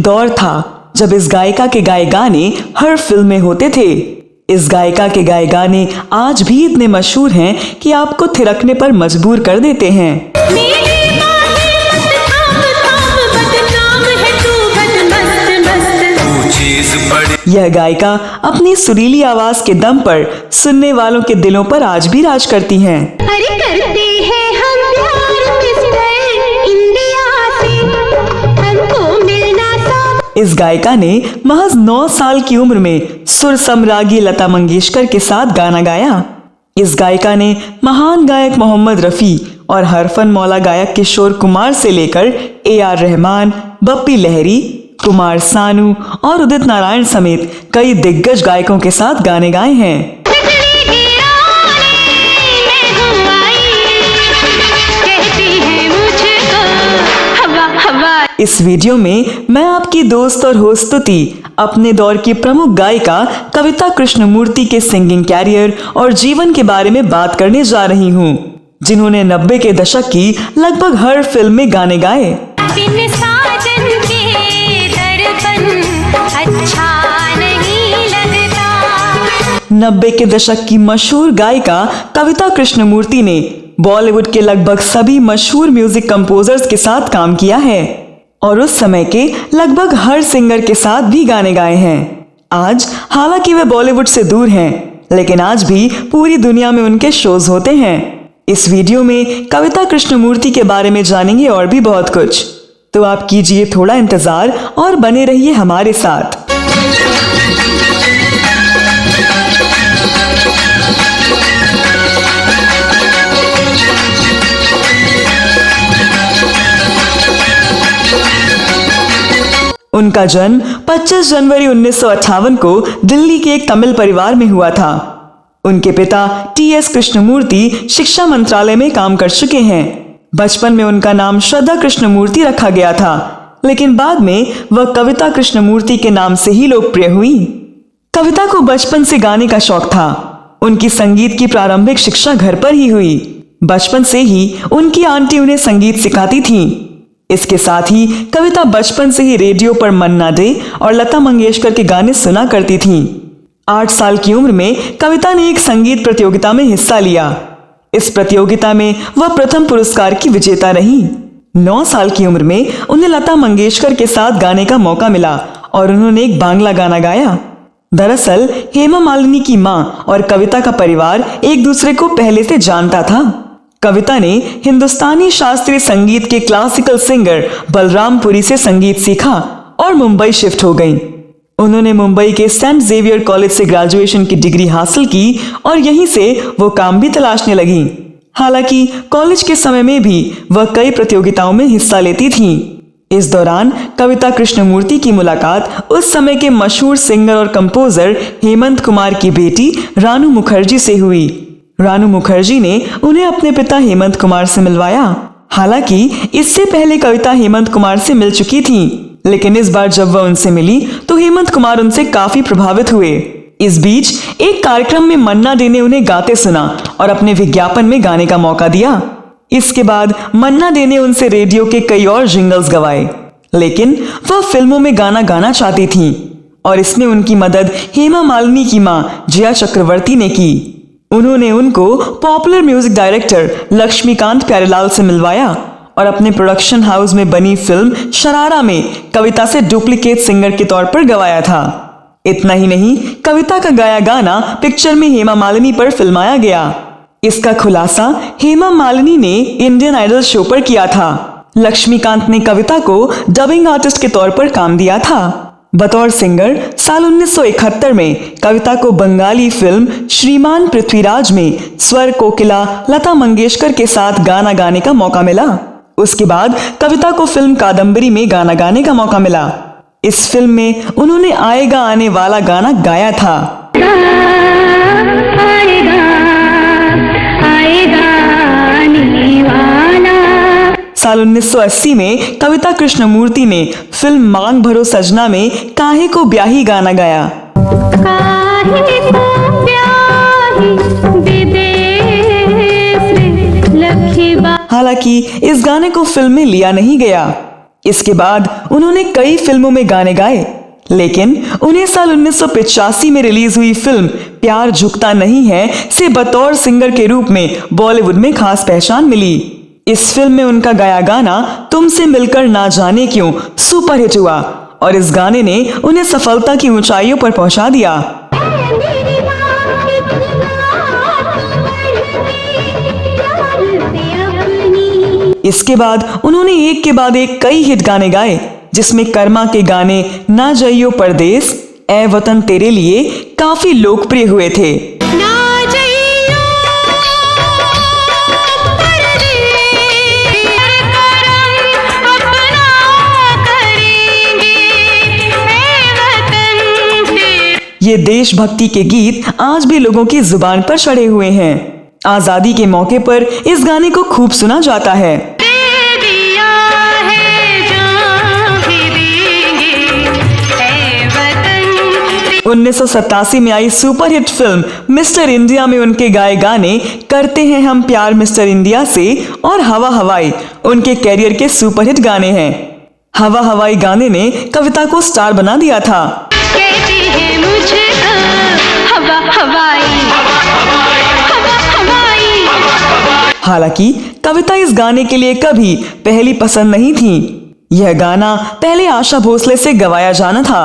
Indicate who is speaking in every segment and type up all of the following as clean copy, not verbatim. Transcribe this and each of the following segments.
Speaker 1: दौर था जब इस गायिका के गाए गाने हर फिल्म में होते थे। इस गायिका के गाए गाने आज भी इतने मशहूर हैं कि आपको थिरकने पर मजबूर कर देते हैं। यह गायिका अपनी सुरीली आवाज के दम पर सुनने वालों के दिलों पर आज भी राज करती हैं।
Speaker 2: अरे करते हैं हम प्यार मिस्टर इंडिया से, हमको मिलना सब।
Speaker 1: इस गायिका ने महज 9 साल की उम्र में सुर सम्राज्ञी लता मंगेशकर के साथ गाना गाया। इस गायिका ने महान गायक मोहम्मद रफी और हरफन मौला गायक किशोर कुमार से लेकर AR रहमान, बप्पी लहरी, कुमार सानू और उदित नारायण समेत कई दिग्गज गायकों के साथ गाने गाए हैं। इस वीडियो में मैं आपकी दोस्त और होस्ट स्तुति अपने दौर की प्रमुख गायिका कविता कृष्णमूर्ति के सिंगिंग कैरियर और जीवन के बारे में बात करने जा रही हूँ, जिन्होंने 90 के दशक की लगभग हर फिल्म में गाने गाए।
Speaker 2: अच्छा नहीं लगता।
Speaker 1: 90 के दशक की मशहूर गायिका कविता कृष्णमूर्ति ने बॉलीवुड के लगभग सभी मशहूर म्यूजिक कंपोजर्स के साथ काम किया है और उस समय के लगभग हर सिंगर के साथ भी गाने गाए हैं। आज हालांकि वे बॉलीवुड से दूर हैं, लेकिन आज भी पूरी दुनिया में उनके शोज होते हैं। इस वीडियो में कविता कृष्णमूर्ति के बारे में जानेंगे और भी बहुत कुछ, तो आप कीजिए थोड़ा इंतजार और बने रहिए हमारे साथ। उनका जन्म 25 जनवरी 1958 को दिल्ली के एक तमिल परिवार में हुआ था। उनके पिता TS कृष्णमूर्ति शिक्षा मंत्रालय में काम कर चुके हैं। बचपन में उनका नाम श्रद्धा कृष्णमूर्ति रखा गया था, लेकिन बाद में वह कविता कृष्णमूर्ति के नाम से ही लोकप्रिय हुई। कविता को बचपन से गाने का शौक था। उनकी संगीत की प्रारंभिक शिक्षा घर पर ही हुई। बचपन से ही उनकी आंटी उन्हें संगीत सिखाती थीं। इसके साथ ही कविता बचपन से ही रेडियो पर मन्ना डे और लता मंगेशकर के गाने सुना करती थीं। 8 साल की उम्र में कविता ने एक संगीत प्रतियोगिता में हिस्सा लिया। इस प्रतियोगिता में वह प्रथम पुरस्कार की विजेता रही। 9 साल की उम्र में उन्हें लता मंगेशकर के साथ गाने का मौका मिला और उन्होंने एक बांग्ला गाना गाया। दरअसल हेमा मालिनी की मां और कविता का परिवार एक दूसरे को पहले से जानता था। कविता ने हिंदुस्तानी शास्त्रीय संगीत के क्लासिकल सिंगर बलरामपुरी से संगीत सीखा और मुंबई शिफ्ट हो गईं। उन्होंने मुंबई के सेंट जेवियर कॉलेज से ग्रेजुएशन की डिग्री हासिल की और यहीं से वो काम भी तलाशने लगी। हालांकि कॉलेज के समय में भी वह कई प्रतियोगिताओं में हिस्सा लेती थीं। इस दौरान कविता कृष्णमूर्ति की मुलाकात उस समय के मशहूर सिंगर और कंपोजर हेमंत कुमार की बेटी रानू मुखर्जी से हुई। रानू मुखर्जी ने उन्हें अपने पिता हेमंत कुमार से मिलवाया। हालांकि इससे पहले कविता हेमंत कुमार से मिल चुकी थीं, लेकिन इस बार जब वह उनसे मिली तो हेमंत कुमार उनसे काफी प्रभावित हुए। इस बीच एक कार्यक्रम में मन्ना डे ने उन्हें गाते सुना और अपने विज्ञापन में गाने का मौका दिया। इसके बाद मन्ना डे ने उनसे रेडियो के कई और जिंगल्स गवाए, लेकिन वह फिल्मों में गाना गाना चाहती थीं और इसमें उनकी मदद हेमा मालिनी की मां जया चक्रवर्ती ने की। उन्होंने उनको popular music director Laxmikant Pyarelal से मिलवाया और अपने प्रोडक्शन हाउस में बनी फिल्म शरारा में कविता से डुप्लीकेट सिंगर के तौर पर गवाया था। इतना ही नहीं, कविता का गाया गाना पिक्चर में हेमा मालिनी पर फिल्माया गया। इसका खुलासा हेमा मालिनी ने इंडियन आइडल शो पर किया था। लक्ष्मीकांत ने कविता को डबिंग आर्टिस्ट के तौर पर काम दिया था। बतौर सिंगर साल 1971 में कविता को बंगाली फिल्म श्रीमान पृथ्वीराज में स्वर कोकिला लता मंगेशकर के साथ गाना गाने का मौका मिला। उसके बाद कविता को फिल्म कादम्बरी में गाना गाने का मौका मिला। इस फिल्म में उन्होंने आएगा आने वाला गाना गाया था। साल 1980 में कविता कृष्णमूर्ति ने फिल्म मांग भरो सजना में काहे को ब्याही गाना गाया। हालांकि इस गाने को फिल्म में लिया नहीं गया। इसके बाद उन्होंने कई फिल्मों में गाने गाए, लेकिन उन्हें साल 1985 में रिलीज हुई फिल्म प्यार झुकता नहीं है से बतौर सिंगर के रूप में बॉलीवुड में खास पहचान मिली। इस फिल्म में उनका गाया गाना तुमसे मिलकर ना जाने क्यों सुपरहिट हुआ और इस गाने ने उन्हें सफलता की ऊंचाइयों पर पहुंचा दिया। इसके बाद उन्होंने एक के बाद एक कई हिट गाने गाए, जिसमें कर्मा के गाने ना जाइयो परदेस, ए वतन तेरे लिए काफी लोकप्रिय हुए थे। ये देशभक्ति के गीत आज भी लोगों की जुबान पर चढ़े हुए हैं। आजादी के मौके पर इस गाने को खूब सुना जाता है। 1987 में आई सुपरहिट फिल्म मिस्टर इंडिया में उनके गाए गाने करते हैं हम प्यार मिस्टर इंडिया से और हवा हवाई उनके कैरियर के सुपरहिट गाने हैं। हवा हवाई गाने ने कविता को स्टार बना दिया था।
Speaker 2: कहती है मुझे हवा हवाई, हवा हवाई।
Speaker 1: हालांकि कविता इस गाने के लिए कभी पहली पसंद नहीं थी। यह गाना पहले आशा भोसले से गवाया जाना था,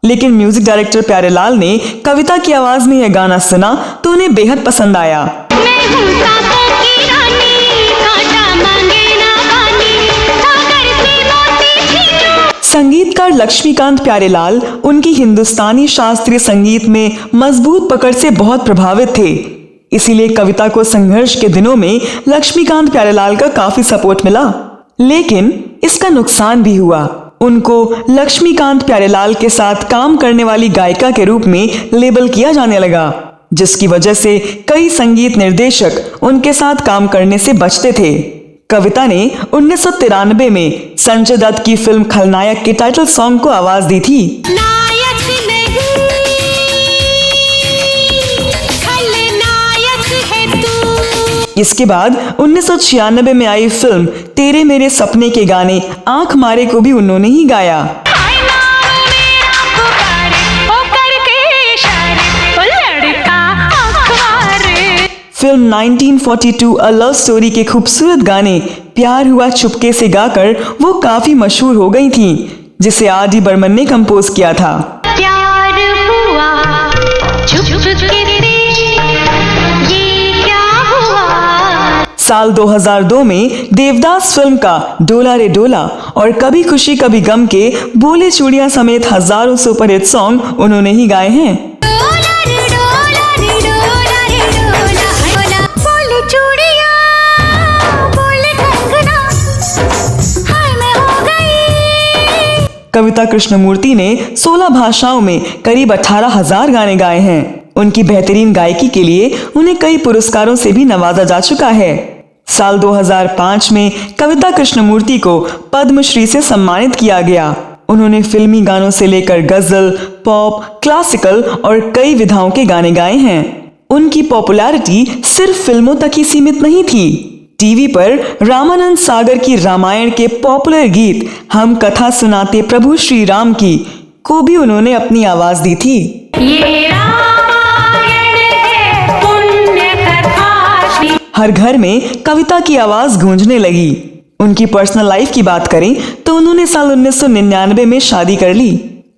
Speaker 1: लेकिन म्यूजिक डायरेक्टर प्यारेलाल ने कविता की आवाज में यह गाना सुना तो उन्हें बेहद पसंद आया।
Speaker 2: मैं हूँ सांपों की रानी, कांटा मांगे ना पानी, सागर से मोती छीनो।
Speaker 1: संगीतकार लक्ष्मीकांत प्यारेलाल उनकी हिंदुस्तानी शास्त्रीय संगीत में मजबूत पकड़ से बहुत प्रभावित थे। इसीलिए कविता को संघर्ष के दिनों में लक्ष्मीकांत प्यारेलाल का काफी सपोर्ट मिला, लेकिन इसका नुकसान भी हुआ। उनको लक्ष्मीकांत प्यारेलाल के साथ काम करने वाली गायिका के रूप में लेबल किया जाने लगा, जिसकी वजह से कई संगीत निर्देशक उनके साथ काम करने से बचते थे। कविता ने 1993 में संजय दत्त की फिल्म खलनायक के टाइटल सॉन्ग को आवाज दी थी।
Speaker 2: नायक नहीं, खलनायक है तू।
Speaker 1: इसके बाद 1996 में आई फिल्म तेरे मेरे सपने के गाने आंख मारे को भी उन्होंने ही गाया। फिल्म 1942 अ लव स्टोरी के खूबसूरत गाने प्यार हुआ चुपके से गाकर वो काफी मशहूर हो गई थी, जिसे R.D. बर्मन ने कंपोज किया था।
Speaker 2: प्यार हुआ चुपके से, ये क्या हुआ।
Speaker 1: साल 2002 में देवदास फिल्म का डोला रे डोला और कभी खुशी कभी गम के बोले चूड़ियां समेत हजारों सुपरहिट सॉन्ग उन्होंने ही गाए हैं। कविता कृष्णमूर्ति ने 16 भाषाओं में करीब 18,000 गाने गाए हैं। उनकी बेहतरीन गायकी के लिए उन्हें कई पुरस्कारों से भी नवाजा जा चुका है। साल 2005 में कविता कृष्णमूर्ति को पद्मश्री से सम्मानित किया गया। उन्होंने फिल्मी गानों से लेकर गजल, पॉप, क्लासिकल और कई विधाओं के गाने गाए हैं। उनकी पॉपुलैरिटी सिर्फ फिल्मों तक ही सीमित नहीं थी। टीवी पर रामानंद सागर की रामायण के पॉपुलर गीत हम कथा सुनाते प्रभु श्री राम की को भी उन्होंने अपनी आवाज दी थी।
Speaker 2: ये रामायण है पुण्य कथा।
Speaker 1: हर घर में कविता की आवाज गूंजने लगी। उनकी पर्सनल लाइफ की बात करें तो उन्होंने साल 1999 में शादी कर ली।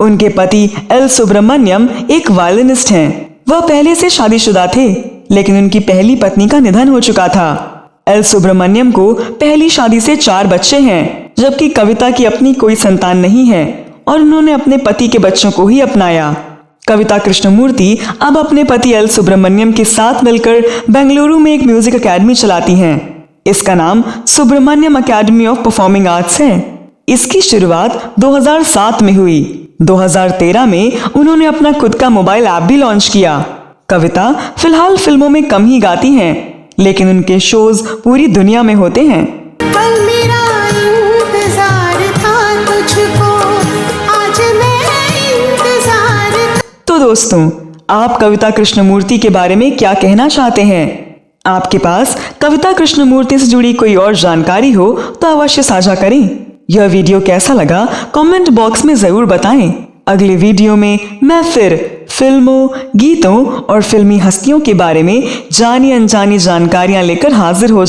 Speaker 1: उनके पति एल सुब्रमण्यम एक वायलिनिस्ट हैं। वह पहले से शादीशुदा थे, लेकिन उनकी पहली पत्नी का निधन हो चुका था। एल सुब्रमण्यम को पहली शादी से 4 बच्चे हैं, जबकि कविता की अपनी कोई संतान नहीं है और उन्होंने अपने पति के बच्चों को ही अपनाया। कविता कृष्णमूर्ति अब अपने पति एल सुब्रमण्यम के साथ मिलकर बेंगलुरु में एक म्यूजिक अकेडमी चलाती हैं। इसका नाम Subramaniam Academy of Performing Arts है। इसकी शुरुआत 2007 में हुई। 2013 में उन्होंने अपना खुद का मोबाइल ऐप भी लॉन्च किया। कविता फिलहाल फिल्मों में कम ही गाती हैं, लेकिन उनके शोज पूरी दुनिया में होते हैं।
Speaker 2: कल मेरा इंतजार था तुझको, आज मैं इंतजार।
Speaker 1: तो दोस्तों, आप कविता कृष्णमूर्ति के बारे में क्या कहना चाहते हैं? आपके पास कविता कृष्णमूर्ति से जुड़ी कोई और जानकारी हो तो अवश्य साझा करें। यह वीडियो कैसा लगा कमेंट बॉक्स में जरूर बताएं। अगले वीडियो में मैं फिर फिल्मों, गीतों और फिल्मी हस्तियों के बारे में जानी अनजानी जानकारियां लेकर हाजिर हो